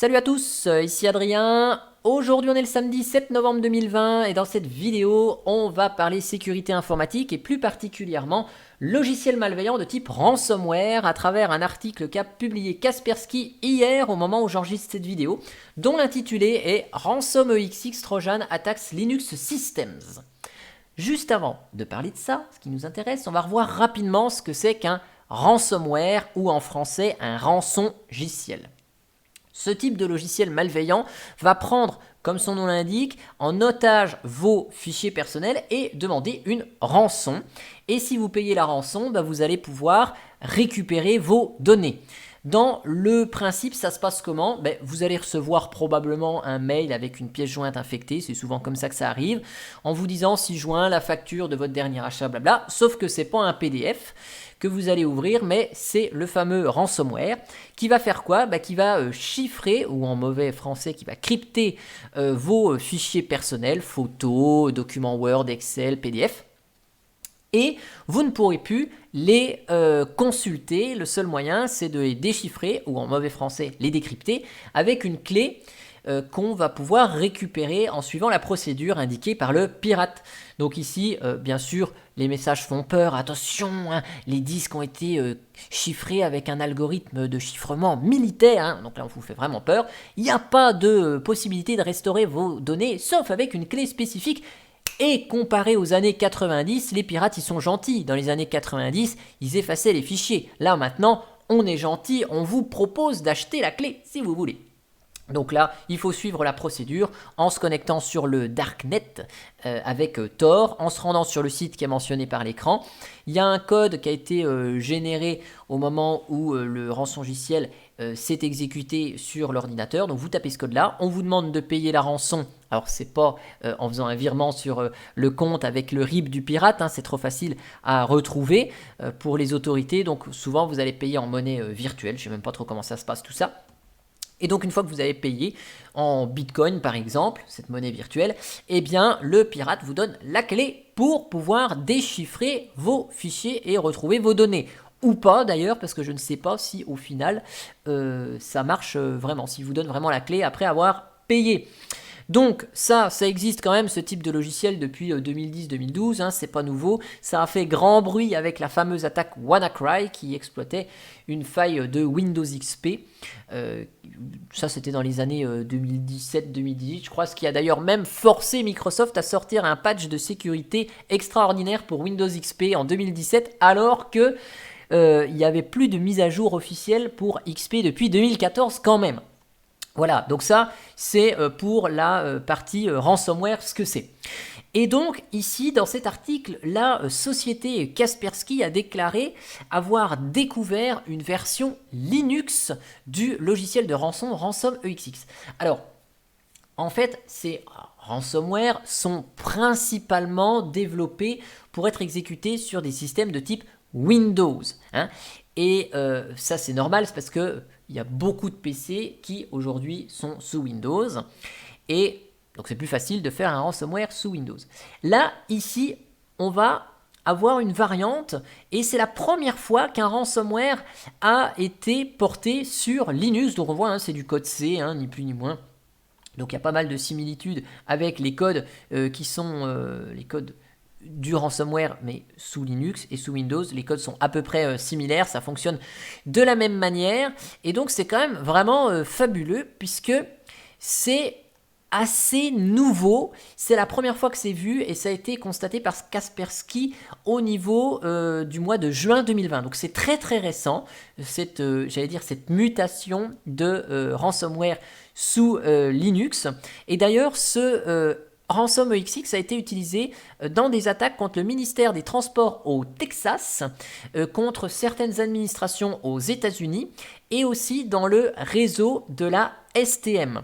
Salut à tous, ici Adrien. Aujourd'hui on est le samedi 7 novembre 2020 et dans cette vidéo on va parler sécurité informatique et plus particulièrement logiciels malveillants de type ransomware à travers un article qu'a publié Kaspersky hier au moment où j'enregistre cette vidéo, dont l'intitulé est Ransom EXX Trojan Attacks Linux Systems. Juste avant de parler de ça, ce qui nous intéresse, on va revoir rapidement ce que c'est qu'un ransomware ou en français un rançongiciel. Ce type de logiciel malveillant va prendre, comme son nom l'indique, en otage vos fichiers personnels et demander une rançon. Et si vous payez la rançon, vous allez pouvoir récupérer vos données. Dans le principe, ça se passe comment? Vous allez recevoir probablement un mail avec une pièce jointe infectée, c'est souvent comme ça que ça arrive, en vous disant ci-joint la facture de votre dernier achat, blabla, sauf que c'est pas un PDF que vous allez ouvrir, mais c'est le fameux ransomware qui va faire quoi? Qui va chiffrer, ou en mauvais français, qui va crypter vos fichiers personnels, photos, documents Word, Excel, PDF, et vous ne pourrez plus les consulter. Le seul moyen, c'est de les déchiffrer, ou en mauvais français, les décrypter, avec une clé qu'on va pouvoir récupérer en suivant la procédure indiquée par le pirate. Donc ici, bien sûr, les messages font peur. Attention, les disques ont été chiffrés avec un algorithme de chiffrement militaire. Donc là, on vous fait vraiment peur. Il n'y a pas de possibilité de restaurer vos données, sauf avec une clé spécifique. Et comparé aux années 90, les pirates, ils sont gentils. Dans les années 90, ils effaçaient les fichiers. Là, maintenant, on est gentil, on vous propose d'acheter la clé, si vous voulez. Donc là, il faut suivre la procédure en se connectant sur le Darknet avec Tor, en se rendant sur le site qui est mentionné par l'écran. Il y a un code qui a été généré au moment où le rançongiciel s'est exécuté sur l'ordinateur. Donc vous tapez ce code-là, on vous demande de payer la rançon. Alors c'est pas en faisant un virement sur le compte avec le RIB du pirate, c'est trop facile à retrouver pour les autorités. Donc souvent vous allez payer en monnaie virtuelle, je sais même pas trop comment ça se passe tout ça. Et donc une fois que vous avez payé en Bitcoin par exemple, cette monnaie virtuelle, eh bien le pirate vous donne la clé pour pouvoir déchiffrer vos fichiers et retrouver vos données. Ou pas d'ailleurs, parce que je ne sais pas si au final ça marche vraiment, s'il vous donne vraiment la clé après avoir payé. Donc ça existe quand même, ce type de logiciel depuis 2010-2012, c'est pas nouveau. Ça a fait grand bruit avec la fameuse attaque WannaCry qui exploitait une faille de Windows XP. Ça c'était dans les années 2017-2018, je crois, ce qui a d'ailleurs même forcé Microsoft à sortir un patch de sécurité extraordinaire pour Windows XP en 2017, alors que il n'y avait plus de mise à jour officielle pour XP depuis 2014 quand même. Voilà, donc ça, c'est pour la partie ransomware, ce que c'est. Et donc, ici, dans cet article, la société Kaspersky a déclaré avoir découvert une version Linux du logiciel de rançon Ransom EXX. Alors, en fait, ces ransomware sont principalement développés pour être exécutés sur des systèmes de type Windows. Et ça, c'est normal, c'est parce que il y a beaucoup de PC qui aujourd'hui sont sous Windows et donc c'est plus facile de faire un ransomware sous Windows. Là, ici, on va avoir une variante et c'est la première fois qu'un ransomware a été porté sur Linux. Donc on voit, c'est du code C, ni plus ni moins. Donc il y a pas mal de similitudes avec les codes qui sont les codes du ransomware, mais sous Linux et sous Windows, les codes sont à peu près similaires, ça fonctionne de la même manière, et donc c'est quand même vraiment fabuleux, puisque c'est assez nouveau, c'est la première fois que c'est vu, et ça a été constaté par Kaspersky au niveau du mois de juin 2020, donc c'est très très récent, cette mutation de ransomware sous Linux, et d'ailleurs ce Ransom EXX a été utilisé dans des attaques contre le ministère des Transports au Texas, contre certaines administrations aux États-Unis et aussi dans le réseau de la STM.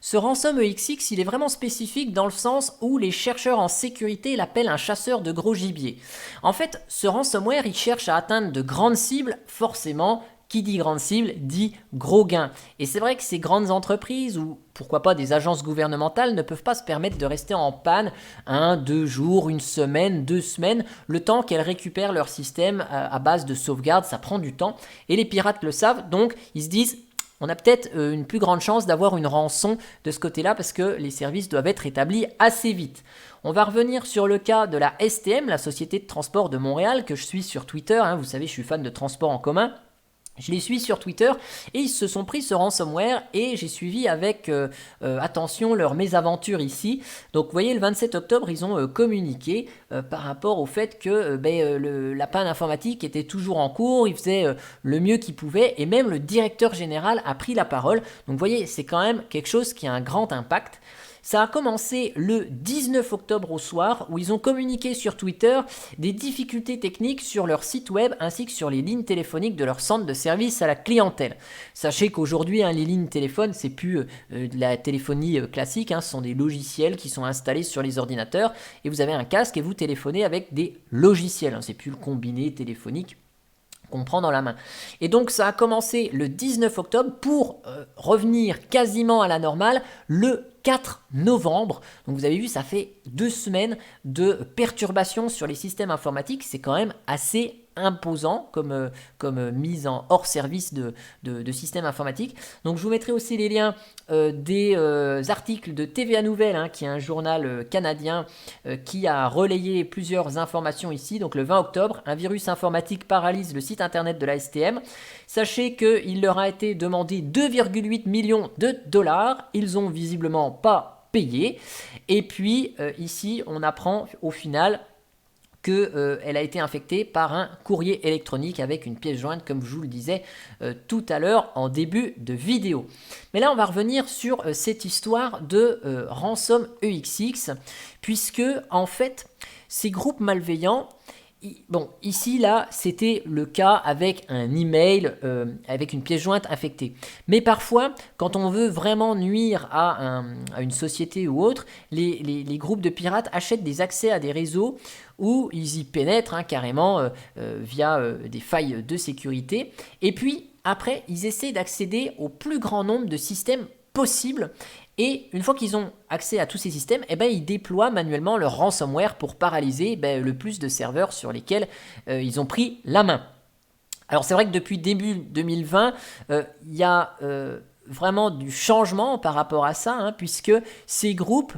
Ce ransom EXX, il est vraiment spécifique dans le sens où les chercheurs en sécurité l'appellent un chasseur de gros gibier. En fait, ce ransomware, il cherche à atteindre de grandes cibles, forcément. Qui dit grande cible dit gros gain. Et c'est vrai que ces grandes entreprises, ou pourquoi pas des agences gouvernementales, ne peuvent pas se permettre de rester en panne 1, 2 jours, 1 semaine, 2 semaines, le temps qu'elles récupèrent leur système à base de sauvegarde, ça prend du temps. Et les pirates le savent, donc ils se disent on a peut-être une plus grande chance d'avoir une rançon de ce côté-là parce que les services doivent être établis assez vite. On va revenir sur le cas de la STM, la Société de Transport de Montréal, que je suis sur Twitter. Vous savez, je suis fan de transport en commun. Je les suis sur Twitter et ils se sont pris ce ransomware et j'ai suivi avec attention leur mésaventure ici. Donc vous voyez, le 27 octobre, ils ont communiqué par rapport au fait que la panne informatique était toujours en cours, ils faisaient le mieux qu'ils pouvaient et même le directeur général a pris la parole. Donc vous voyez, c'est quand même quelque chose qui a un grand impact. Ça a commencé le 19 octobre au soir où ils ont communiqué sur Twitter des difficultés techniques sur leur site web ainsi que sur les lignes téléphoniques de leur centre de service à la clientèle. Sachez qu'aujourd'hui, les lignes téléphones, c'est plus de la téléphonie classique, ce sont des logiciels qui sont installés sur les ordinateurs et vous avez un casque et vous téléphonez avec des logiciels. C'est plus le combiné téléphonique qu'on prend dans la main. Et donc ça a commencé le 19 octobre pour revenir quasiment à la normale le 4 novembre. Donc vous avez vu, ça fait 2 semaines de perturbations sur les systèmes informatiques. C'est quand même assez imposant comme mise en hors service de systèmes informatiques. Donc je vous mettrai aussi les liens des articles de TVA Nouvelles, qui est un journal canadien qui a relayé plusieurs informations ici. Donc le 20 octobre, un virus informatique paralyse le site internet de la STM. Sachez qu'il leur a été demandé 2,8 millions de dollars. Ils ont visiblement pas payé. Et puis ici, on apprend au final qu'elle a été infectée par un courrier électronique avec une pièce jointe, comme je vous le disais tout à l'heure en début de vidéo. Mais là, on va revenir sur cette histoire de rançon EXX, puisque en fait, ces groupes malveillants, bon, ici, là, c'était le cas avec un email, avec une pièce jointe infectée. Mais parfois, quand on veut vraiment nuire à une société ou autre, les groupes de pirates achètent des accès à des réseaux où ils y pénètrent carrément via des failles de sécurité. Et puis, après, ils essaient d'accéder au plus grand nombre de systèmes possibles. Et une fois qu'ils ont accès à tous ces systèmes, ils déploient manuellement leur ransomware pour paralyser le plus de serveurs sur lesquels ils ont pris la main. Alors c'est vrai que depuis début 2020, il y a vraiment du changement par rapport à ça, puisque ces groupes,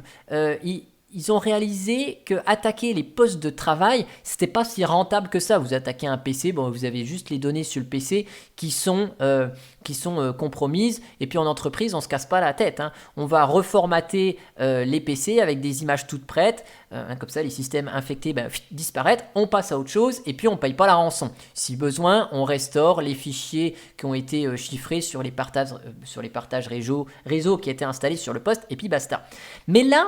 ils ont réalisé que attaquer les postes de travail, c'était pas si rentable que ça. Vous attaquez un PC, bon, vous avez juste les données sur le PC qui sont compromises. Et puis en entreprise, on se casse pas la tête. On va reformater les PC avec des images toutes prêtes. Comme ça, les systèmes infectés disparaissent. On passe à autre chose et puis on paye pas la rançon. Si besoin, on restaure les fichiers qui ont été chiffrés sur les partages réseau qui étaient installés sur le poste et puis basta. Mais là,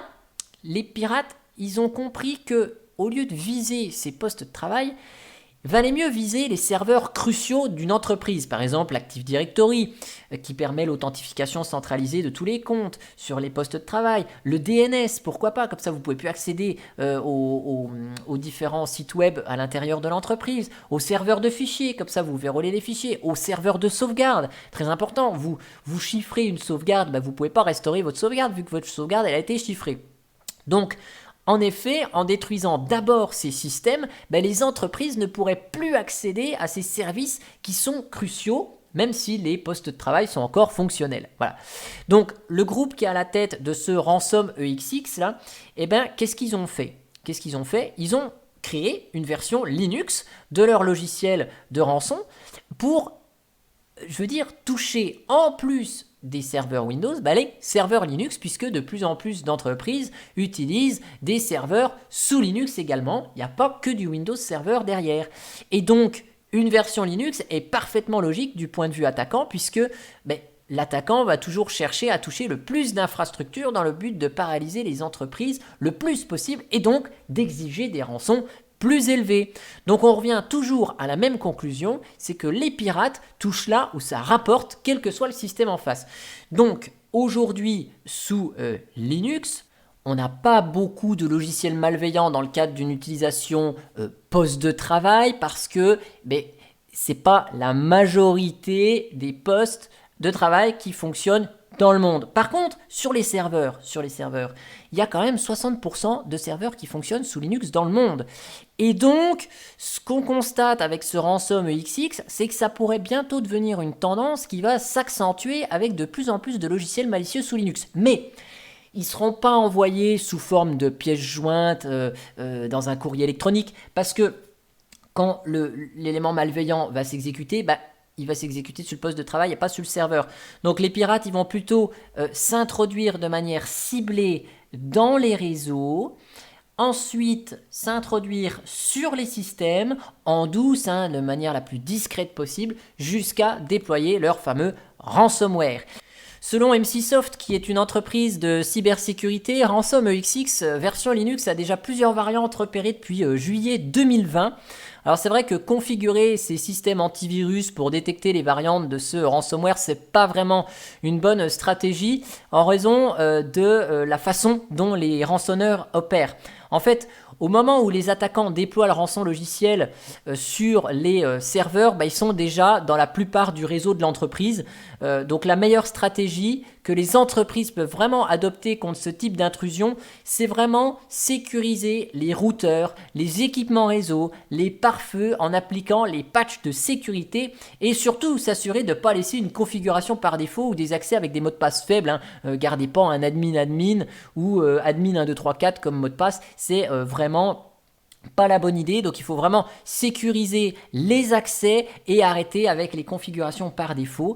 les pirates, ils ont compris que au lieu de viser ces postes de travail, valait mieux viser les serveurs cruciaux d'une entreprise, par exemple l'Active Directory, qui permet l'authentification centralisée de tous les comptes sur les postes de travail, le DNS, pourquoi pas, comme ça vous pouvez plus accéder aux différents sites web à l'intérieur de l'entreprise, aux serveurs de fichiers, comme ça vous verrouillez les fichiers, aux serveurs de sauvegarde, très important, vous chiffrez une sauvegarde, vous ne pouvez pas restaurer votre sauvegarde vu que votre sauvegarde elle a été chiffrée. Donc, en effet, en détruisant d'abord ces systèmes, les entreprises ne pourraient plus accéder à ces services qui sont cruciaux, même si les postes de travail sont encore fonctionnels. Voilà. Donc, le groupe qui est à la tête de ce rançon EXX, là, qu'est-ce qu'ils ont fait ? Ils ont créé une version Linux de leur logiciel de rançon pour, toucher en plus des serveurs Windows, les serveurs Linux, puisque de plus en plus d'entreprises utilisent des serveurs sous Linux également. Il n'y a pas que du Windows Server derrière. Et donc, une version Linux est parfaitement logique du point de vue attaquant, puisque l'attaquant va toujours chercher à toucher le plus d'infrastructures dans le but de paralyser les entreprises le plus possible et donc d'exiger des rançons plus élevé. Donc on revient toujours à la même conclusion, c'est que les pirates touchent là où ça rapporte, quel que soit le système en face. Donc aujourd'hui, sous Linux, on n'a pas beaucoup de logiciels malveillants dans le cadre d'une utilisation poste de travail parce que c'est pas la majorité des postes de travail qui fonctionnent dans le monde. Par contre, sur les serveurs, il y a quand même 60% de serveurs qui fonctionnent sous Linux dans le monde. Et donc, ce qu'on constate avec ce rançon EXX, c'est que ça pourrait bientôt devenir une tendance qui va s'accentuer avec de plus en plus de logiciels malicieux sous Linux. Mais ils ne seront pas envoyés sous forme de pièces jointes dans un courrier électronique, parce que quand l'élément malveillant va s'exécuter, il va s'exécuter sur le poste de travail et pas sur le serveur. Donc les pirates, ils vont plutôt s'introduire de manière ciblée dans les réseaux, ensuite s'introduire sur les systèmes en douce, de manière la plus discrète possible, jusqu'à déployer leur fameux ransomware. Selon MC-Soft, qui est une entreprise de cybersécurité, Ransom EXX version Linux a déjà plusieurs variantes repérées depuis juillet 2020. Alors c'est vrai que configurer ces systèmes antivirus pour détecter les variantes de ce ransomware, c'est pas vraiment une bonne stratégie en raison de la façon dont les rançonneurs opèrent. En fait, au moment où les attaquants déploient le rançon logiciel sur les serveurs, ils sont déjà dans la plupart du réseau de l'entreprise. Donc la meilleure stratégie que les entreprises peuvent vraiment adopter contre ce type d'intrusion, c'est vraiment sécuriser les routeurs, les équipements réseau, les pare-feux en appliquant les patchs de sécurité et surtout s'assurer de ne pas laisser une configuration par défaut ou des accès avec des mots de passe faibles. Gardez pas un admin ou admin 1, 2, 3, 4 comme mot de passe, c'est vraiment pas la bonne idée. Donc il faut vraiment sécuriser les accès et arrêter avec les configurations par défaut.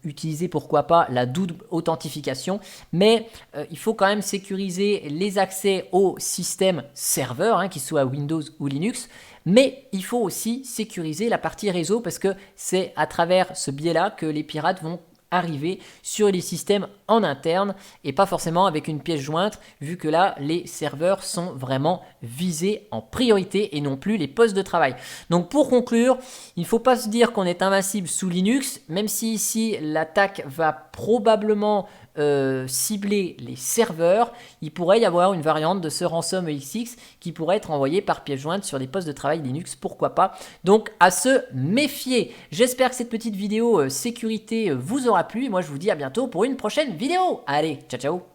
Utiliser pourquoi pas la double authentification, mais il faut quand même sécuriser les accès au système serveur, qu'ils soient Windows ou Linux. Mais il faut aussi sécuriser la partie réseau parce que c'est à travers ce biais-là que les pirates vont arriver sur les systèmes en interne et pas forcément avec une pièce jointe, vu que là les serveurs sont vraiment visés en priorité et non plus les postes de travail. Donc pour conclure, il ne faut pas se dire qu'on est invincible sous Linux, même si ici l'attaque va probablement cibler les serveurs. Il pourrait y avoir une variante de ce rançon EXX qui pourrait être envoyée par pièce jointe sur des postes de travail Linux, pourquoi pas. Donc à se méfier. J'espère que cette petite vidéo sécurité vous aura plu. Moi je vous dis à bientôt pour une prochaine vidéo. Allez, ciao ciao.